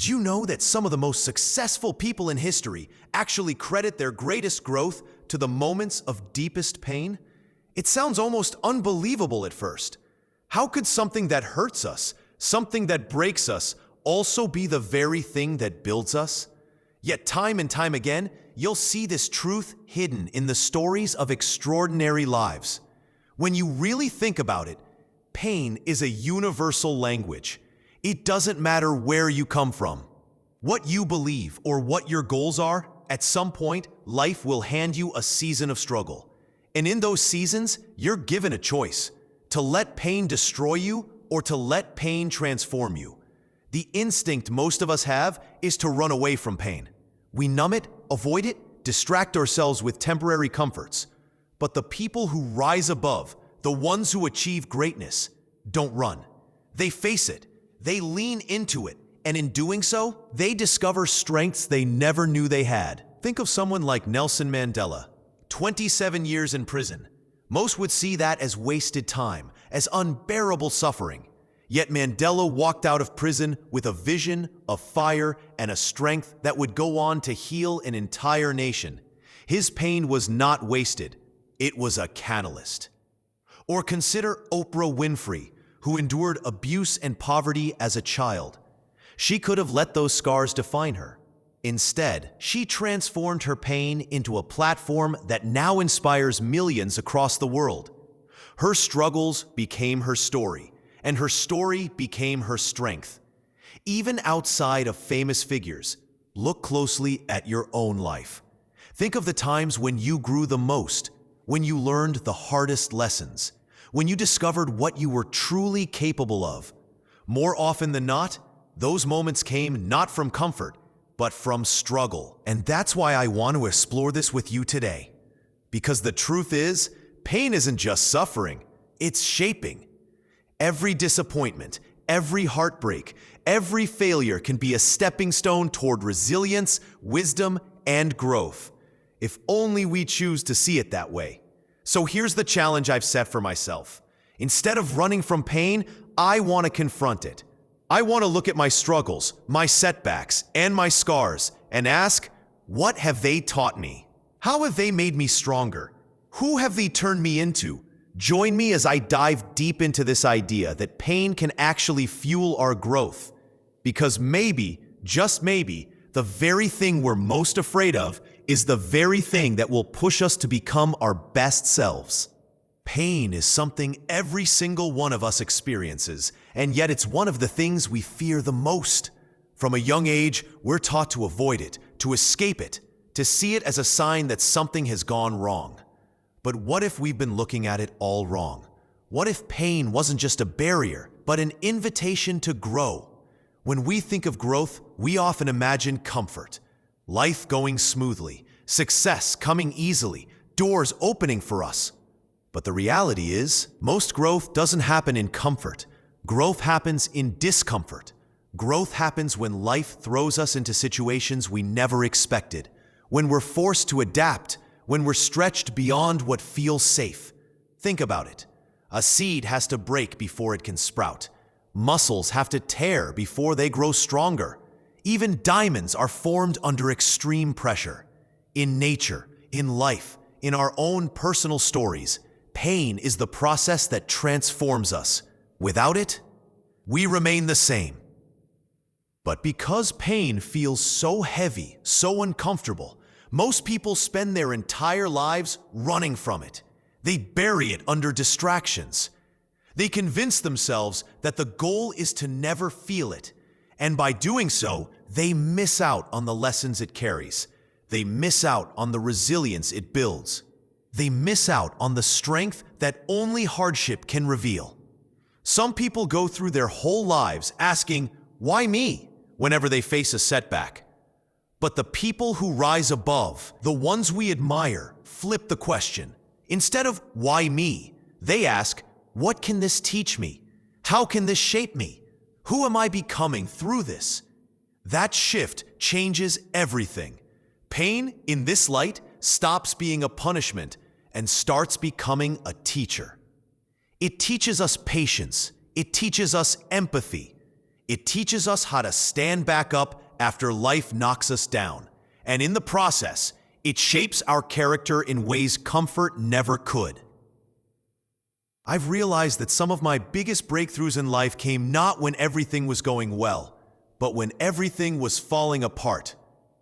Did you know that some of the most successful people in history actually credit their greatest growth to the moments of deepest pain? It sounds almost unbelievable at first. How could something that hurts us, something that breaks us, also be the very thing that builds us? Yet time and time again, you'll see this truth hidden in the stories of extraordinary lives. When you really think about it, pain is a universal language. It doesn't matter where you come from, what you believe, or what your goals are. At some point, life will hand you a season of struggle. And in those seasons, you're given a choice: to let pain destroy you or to let pain transform you. The instinct most of us have is to run away from pain. We numb it, avoid it, distract ourselves with temporary comforts. But the people who rise above, the ones who achieve greatness, don't run. They face it. They lean into it, and in doing so, they discover strengths they never knew they had. Think of someone like Nelson Mandela, 27 years in prison. Most would see that as wasted time, as unbearable suffering. Yet Mandela walked out of prison with a vision, a fire, and a strength that would go on to heal an entire nation. His pain was not wasted. It was a catalyst. Or consider Oprah Winfrey, who endured abuse and poverty as a child. She could have let those scars define her. Instead, she transformed her pain into a platform that now inspires millions across the world. Her struggles became her story, and her story became her strength. Even outside of famous figures, look closely at your own life. Think of the times when you grew the most, when you learned the hardest lessons, when you discovered what you were truly capable of. More often than not, those moments came not from comfort, but from struggle. And that's why I want to explore this with you today. Because the truth is, pain isn't just suffering, it's shaping. Every disappointment, every heartbreak, every failure can be a stepping stone toward resilience, wisdom, and growth. If only we choose to see it that way. So here's the challenge I've set for myself. Instead of running from pain, I want to confront it. I want to look at my struggles, my setbacks, and my scars and ask, what have they taught me? How have they made me stronger? Who have they turned me into? Join me as I dive deep into this idea that pain can actually fuel our growth. Because maybe, just maybe, the very thing we're most afraid of is the very thing that will push us to become our best selves. Pain is something every single one of us experiences, and yet it's one of the things we fear the most. From a young age, we're taught to avoid it, to escape it, to see it as a sign that something has gone wrong. But what if we've been looking at it all wrong? What if pain wasn't just a barrier, but an invitation to grow? When we think of growth, we often imagine comfort. Life going smoothly, success coming easily, doors opening for us. But the reality is, most growth doesn't happen in comfort. Growth happens in discomfort. Growth happens when life throws us into situations we never expected, when we're forced to adapt, when we're stretched beyond what feels safe. Think about it. A seed has to break before it can sprout. Muscles have to tear before they grow stronger. Even diamonds are formed under extreme pressure. In nature, in life, in our own personal stories, pain is the process that transforms us. Without it, we remain the same. But because pain feels so heavy, so uncomfortable, most people spend their entire lives running from it. They bury it under distractions. They convince themselves that the goal is to never feel it. And by doing so, they miss out on the lessons it carries. They miss out on the resilience it builds. They miss out on the strength that only hardship can reveal. Some people go through their whole lives asking, "Why me?" whenever they face a setback. But the people who rise above, the ones we admire, flip the question. Instead of "Why me?" they ask, "What can this teach me? How can this shape me? Who am I becoming through this?" That shift changes everything. Pain, in this light, stops being a punishment and starts becoming a teacher. It teaches us patience. It teaches us empathy. It teaches us how to stand back up after life knocks us down. And in the process, it shapes our character in ways comfort never could. I've realized that some of my biggest breakthroughs in life came not when everything was going well, but when everything was falling apart.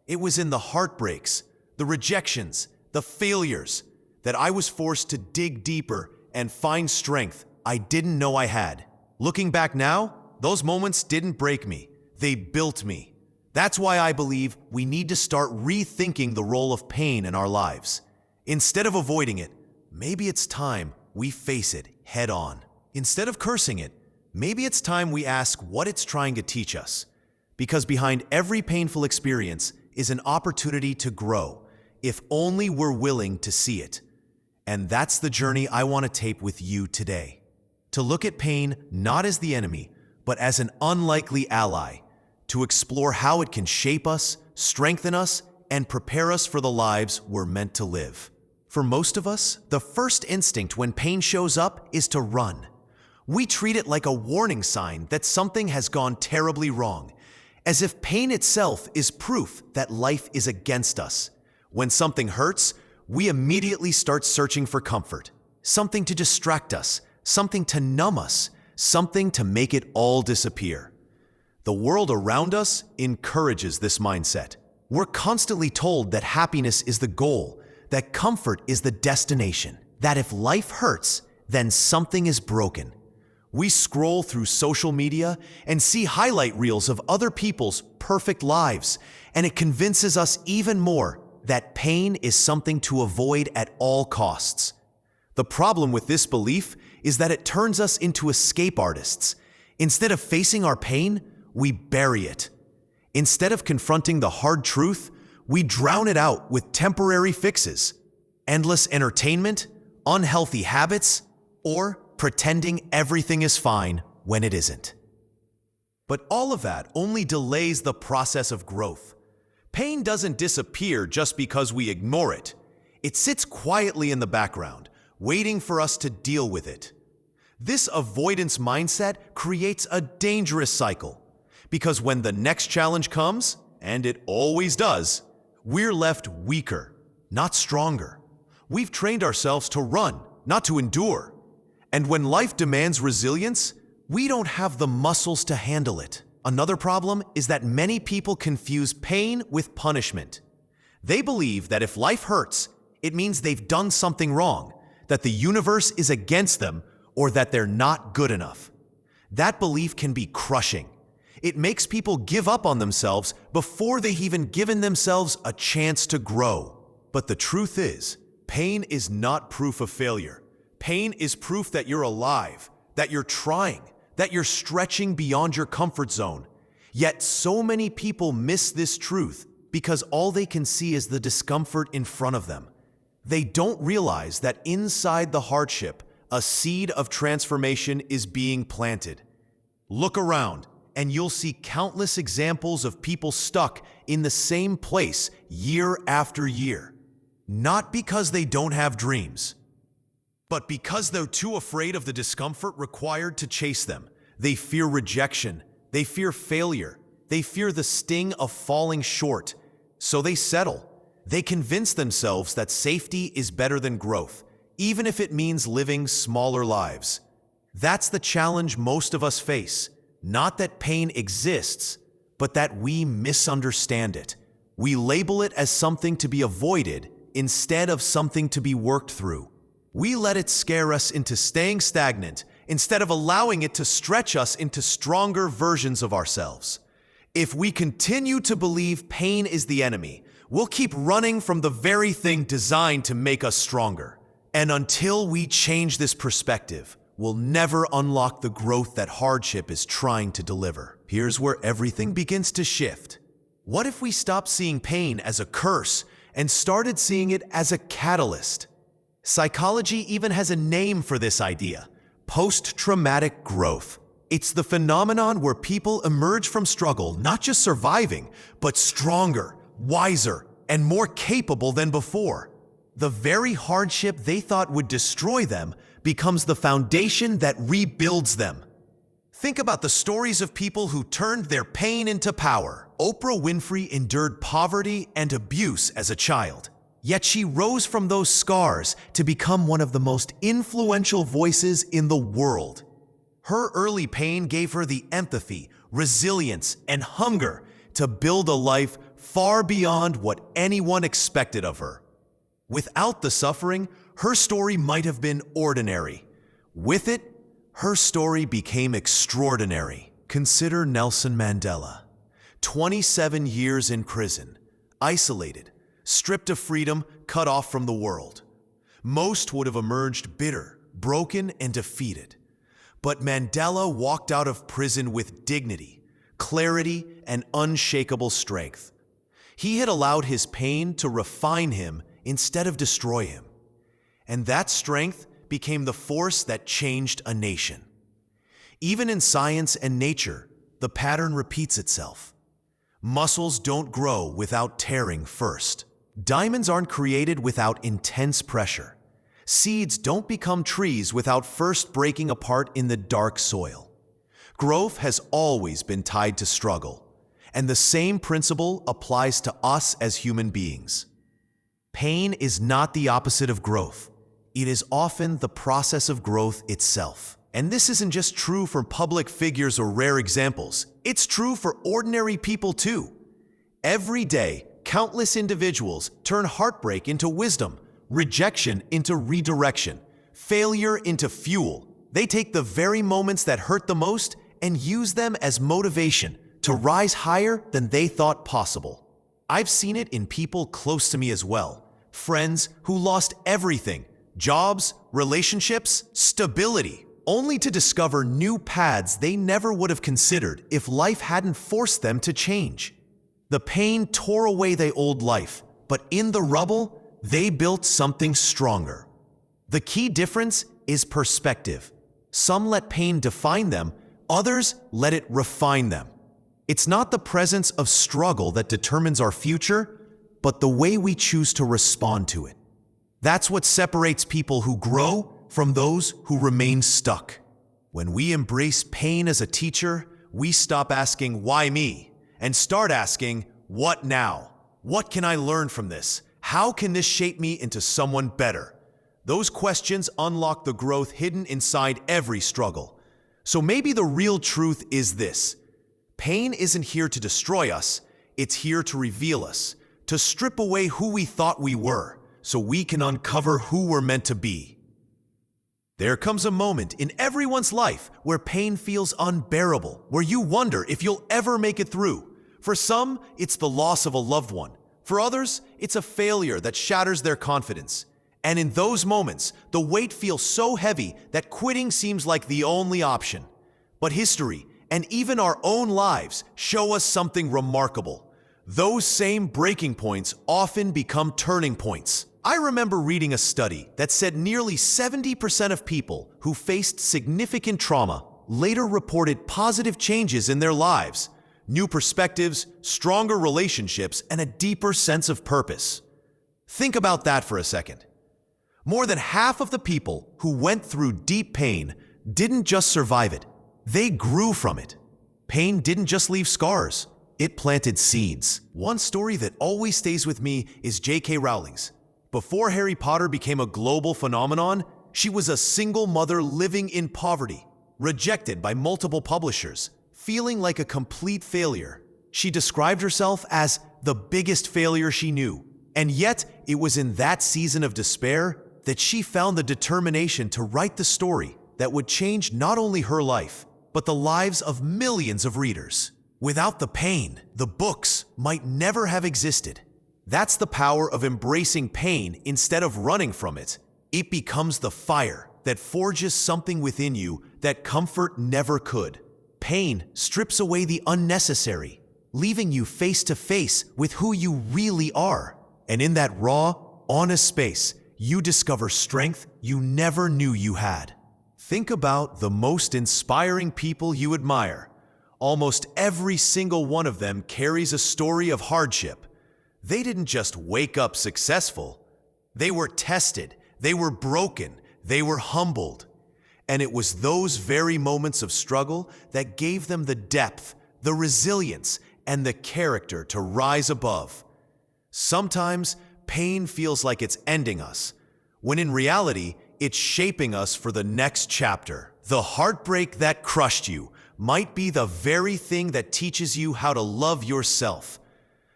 It was in the heartbreaks, the rejections, the failures, that I was forced to dig deeper and find strength I didn't know I had. Looking back now, those moments didn't break me. They built me. That's why I believe we need to start rethinking the role of pain in our lives. Instead of avoiding it, maybe it's time we face it head on. Instead of cursing it, maybe it's time we ask what it's trying to teach us. Because behind every painful experience is an opportunity to grow, if only we're willing to see it. And that's the journey I want to take with you today. To look at pain not as the enemy, but as an unlikely ally. To explore how it can shape us, strengthen us, and prepare us for the lives we're meant to live. For most of us, the first instinct when pain shows up is to run. We treat it like a warning sign that something has gone terribly wrong, as if pain itself is proof that life is against us. When something hurts, we immediately start searching for comfort, something to distract us, something to numb us, something to make it all disappear. The world around us encourages this mindset. We're constantly told that happiness is the goal, that comfort is the destination, that if life hurts, then something is broken. We scroll through social media and see highlight reels of other people's perfect lives, and it convinces us even more that pain is something to avoid at all costs. The problem with this belief is that it turns us into escape artists. Instead of facing our pain, we bury it. Instead of confronting the hard truth, we drown it out with temporary fixes, endless entertainment, unhealthy habits, or pretending everything is fine when it isn't. But all of that only delays the process of growth. Pain doesn't disappear just because we ignore it. It sits quietly in the background, waiting for us to deal with it. This avoidance mindset creates a dangerous cycle, because when the next challenge comes, and it always does, we're left weaker, not stronger. We've trained ourselves to run, not to endure. And when life demands resilience, we don't have the muscles to handle it. Another problem is that many people confuse pain with punishment. They believe that if life hurts, it means they've done something wrong, that the universe is against them, or that they're not good enough. That belief can be crushing. It makes people give up on themselves before they've even given themselves a chance to grow. But the truth is, pain is not proof of failure. Pain is proof that you're alive, that you're trying, that you're stretching beyond your comfort zone. Yet so many people miss this truth because all they can see is the discomfort in front of them. They don't realize that inside the hardship, a seed of transformation is being planted. Look around, and you'll see countless examples of people stuck in the same place year after year. Not because they don't have dreams, but because they're too afraid of the discomfort required to chase them. They fear rejection, they fear failure, they fear the sting of falling short. So they settle. They convince themselves that safety is better than growth, even if it means living smaller lives. That's the challenge most of us face. Not that pain exists, but that we misunderstand it. We label it as something to be avoided instead of something to be worked through. We let it scare us into staying stagnant instead of allowing it to stretch us into stronger versions of ourselves. If we continue to believe pain is the enemy, we'll keep running from the very thing designed to make us stronger. And until we change this perspective, we'll never unlock the growth that hardship is trying to deliver. Here's where everything begins to shift. What if we stopped seeing pain as a curse and started seeing it as a catalyst? Psychology even has a name for this idea: post-traumatic growth. It's the phenomenon where people emerge from struggle not just surviving, but stronger, wiser, and more capable than before. The very hardship they thought would destroy them becomes the foundation that rebuilds them. Think about the stories of people who turned their pain into power. Oprah Winfrey endured poverty and abuse as a child, yet she rose from those scars to become one of the most influential voices in the world. Her early pain gave her the empathy, resilience, and hunger to build a life far beyond what anyone expected of her. Without the suffering, her story might have been ordinary. With it, her story became extraordinary. Consider Nelson Mandela. 27 years in prison, isolated, stripped of freedom, cut off from the world. Most would have emerged bitter, broken, and defeated. But Mandela walked out of prison with dignity, clarity, and unshakable strength. He had allowed his pain to refine him instead of destroy him. And that strength became the force that changed a nation. Even in science and nature, the pattern repeats itself. Muscles don't grow without tearing first. Diamonds aren't created without intense pressure. Seeds don't become trees without first breaking apart in the dark soil. Growth has always been tied to struggle, and the same principle applies to us as human beings. Pain is not the opposite of growth. It is often the process of growth itself. And this isn't just true for public figures or rare examples. It's true for ordinary people too. Every day, countless individuals turn heartbreak into wisdom, rejection into redirection, failure into fuel. They take the very moments that hurt the most and use them as motivation to rise higher than they thought possible. I've seen it in people close to me as well. Friends who lost everything, jobs, relationships, stability, only to discover new paths they never would have considered if life hadn't forced them to change. The pain tore away their old life, but in the rubble, they built something stronger. The key difference is perspective. Some let pain define them, others let it refine them. It's not the presence of struggle that determines our future, but the way we choose to respond to it. That's what separates people who grow from those who remain stuck. When we embrace pain as a teacher, we stop asking, "Why me?" and start asking, "What now? What can I learn from this? How can this shape me into someone better?" Those questions unlock the growth hidden inside every struggle. So maybe the real truth is this: pain isn't here to destroy us, it's here to reveal us, to strip away who we thought we were, so we can uncover who we're meant to be. There comes a moment in everyone's life where pain feels unbearable, where you wonder if you'll ever make it through. For some, it's the loss of a loved one. For others, it's a failure that shatters their confidence. And in those moments, the weight feels so heavy that quitting seems like the only option. But history, and even our own lives, show us something remarkable. Those same breaking points often become turning points. I remember reading a study that said nearly 70% of people who faced significant trauma later reported positive changes in their lives, new perspectives, stronger relationships, and a deeper sense of purpose. Think about that for a second. More than half of the people who went through deep pain didn't just survive it, they grew from it. Pain didn't just leave scars, it planted seeds. One story that always stays with me is J.K. Rowling's. Before Harry Potter became a global phenomenon, she was a single mother living in poverty, rejected by multiple publishers, feeling like a complete failure. She described herself as the biggest failure she knew. And yet, it was in that season of despair that she found the determination to write the story that would change not only her life, but the lives of millions of readers. Without the pain, the books might never have existed. That's the power of embracing pain instead of running from it. It becomes the fire that forges something within you that comfort never could. Pain strips away the unnecessary, leaving you face to face with who you really are. And in that raw, honest space, you discover strength you never knew you had. Think about the most inspiring people you admire. Almost every single one of them carries a story of hardship. They didn't just wake up successful. They were tested, they were broken, they were humbled. And it was those very moments of struggle that gave them the depth, the resilience, and the character to rise above. Sometimes pain feels like it's ending us, when in reality, it's shaping us for the next chapter. The heartbreak that crushed you might be the very thing that teaches you how to love yourself.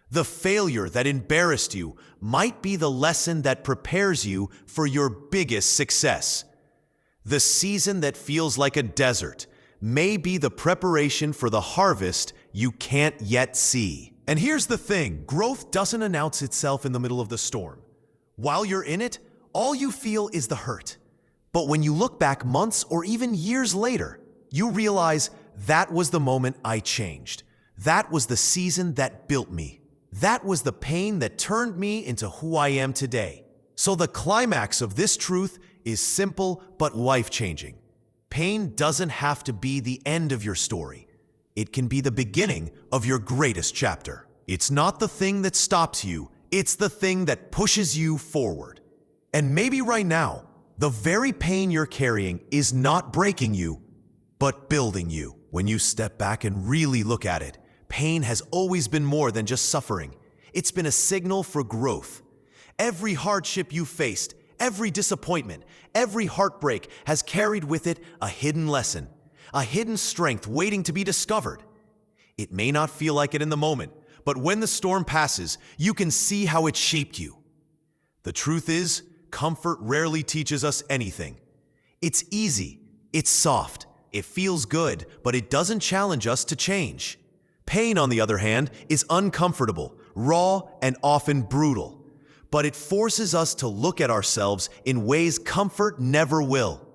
The failure that embarrassed you might be the lesson that prepares you for your biggest success. The season that feels like a desert may be the preparation for the harvest you can't yet see. And here's the thing, growth doesn't announce itself in the middle of the storm. While you're in it, all you feel is the hurt. But when you look back months or even years later, you realize that was the moment I changed. That was the season that built me. That was the pain that turned me into who I am today. So the climax of this truth is simple but life-changing. Pain doesn't have to be the end of your story. It can be the beginning of your greatest chapter. It's not the thing that stops you, it's the thing that pushes you forward. And maybe right now, the very pain you're carrying is not breaking you, but building you. When you step back and really look at it, pain has always been more than just suffering. It's been a signal for growth. Every hardship you faced, every disappointment, every heartbreak has carried with it a hidden lesson, a hidden strength waiting to be discovered. It may not feel like it in the moment, but when the storm passes, you can see how it shaped you. The truth is, comfort rarely teaches us anything. It's easy, it's soft, it feels good, but it doesn't challenge us to change. Pain, on the other hand, is uncomfortable, raw, and often brutal. But it forces us to look at ourselves in ways comfort never will.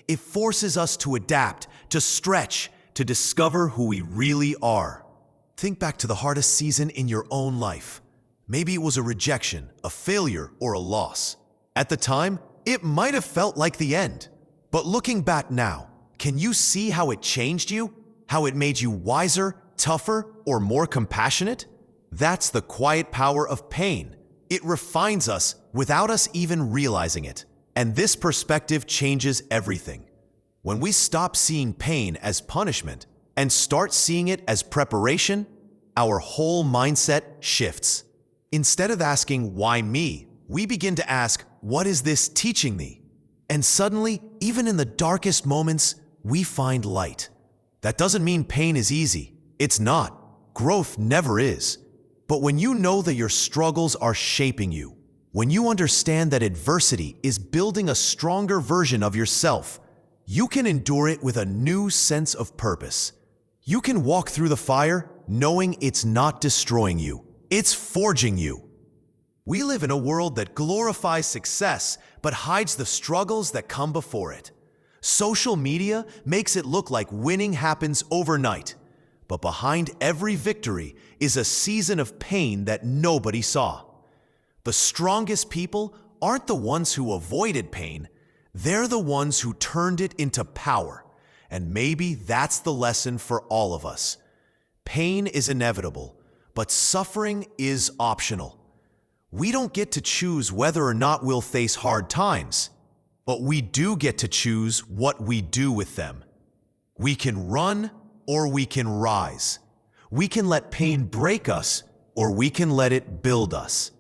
It forces us to adapt, to stretch, to discover who we really are. Think back to the hardest season in your own life. Maybe it was a rejection, a failure, or a loss. At the time, it might have felt like the end. But looking back now, can you see how it changed you? How it made you wiser, tougher, or more compassionate? That's the quiet power of pain. It refines us without us even realizing it. And this perspective changes everything. When we stop seeing pain as punishment and start seeing it as preparation, our whole mindset shifts. Instead of asking, "Why me?" we begin to ask, "What is this teaching me?" And suddenly, even in the darkest moments, we find light. That doesn't mean pain is easy. It's not. Growth never is. But when you know that your struggles are shaping you, when you understand that adversity is building a stronger version of yourself, you can endure it with a new sense of purpose. You can walk through the fire knowing it's not destroying you, it's forging you. We live in a world that glorifies success but hides the struggles that come before it. Social media makes it look like winning happens overnight, but behind every victory is a season of pain that nobody saw. The strongest people aren't the ones who avoided pain, they're the ones who turned it into power. And maybe that's the lesson for all of us. Pain is inevitable, but suffering is optional. We don't get to choose whether or not we'll face hard times, but we do get to choose what we do with them. We can run or we can rise. We can let pain break us or we can let it build us.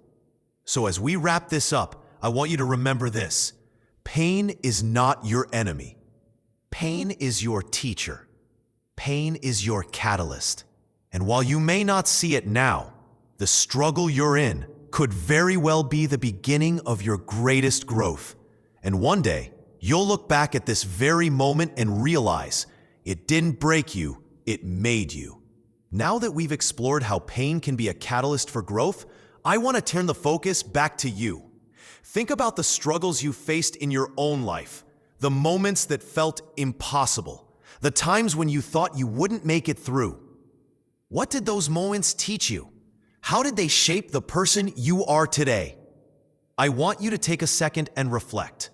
So as we wrap this up, I want you to remember this. Pain is not your enemy. Pain is your teacher. Pain is your catalyst. And while you may not see it now, the struggle you're in could very well be the beginning of your greatest growth. And one day, you'll look back at this very moment and realize it didn't break you, it made you. Now that we've explored how pain can be a catalyst for growth, I want to turn the focus back to you. Think about the struggles you faced in your own life, the moments that felt impossible, the times when you thought you wouldn't make it through. What did those moments teach you? How did they shape the person you are today? I want you to take a second and reflect.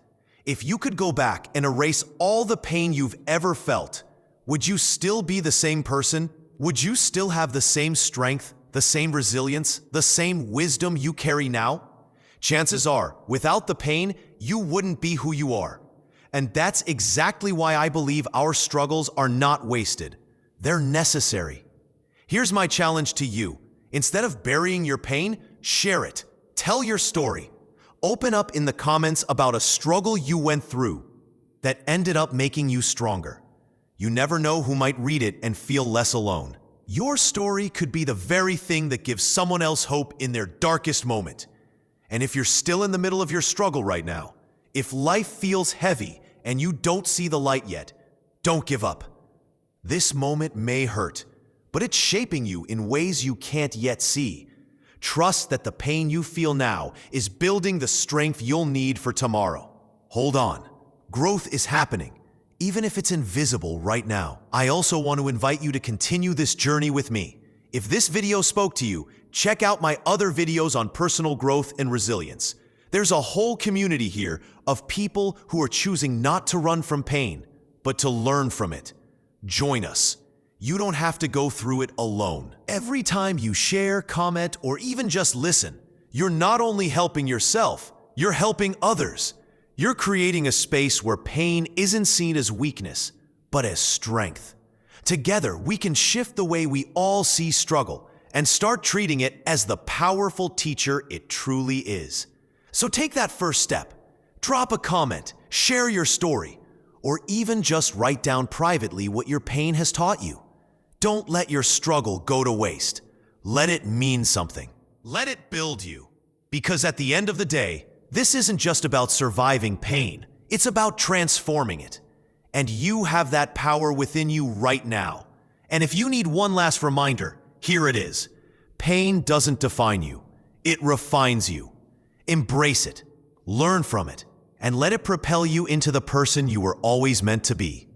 If you could go back and erase all the pain you've ever felt, would you still be the same person? Would you still have the same strength, the same resilience, the same wisdom you carry now? Chances are, without the pain, you wouldn't be who you are. And that's exactly why I believe our struggles are not wasted. They're necessary. Here's my challenge to you. Instead of burying your pain, share it. Tell your story. Open up in the comments about a struggle you went through that ended up making you stronger. You never know who might read it and feel less alone. Your story could be the very thing that gives someone else hope in their darkest moment. And if you're still in the middle of your struggle right now, if life feels heavy and you don't see the light yet, don't give up. This moment may hurt, but it's shaping you in ways you can't yet see. Trust that the pain you feel now is building the strength you'll need for tomorrow. Hold on. Growth is happening, even if it's invisible right now. I also want to invite you to continue this journey with me. If this video spoke to you, check out my other videos on personal growth and resilience. There's a whole community here of people who are choosing not to run from pain, but to learn from it. Join us. You don't have to go through it alone. Every time you share, comment, or even just listen, you're not only helping yourself, you're helping others. You're creating a space where pain isn't seen as weakness, but as strength. Together, we can shift the way we all see struggle and start treating it as the powerful teacher it truly is. So take that first step. Drop a comment, share your story, or even just write down privately what your pain has taught you. Don't let your struggle go to waste. Let it mean something. Let it build you. Because at the end of the day, this isn't just about surviving pain. It's about transforming it. And you have that power within you right now. And if you need one last reminder, here it is. Pain doesn't define you. It refines you. Embrace it. Learn from it. And let it propel you into the person you were always meant to be.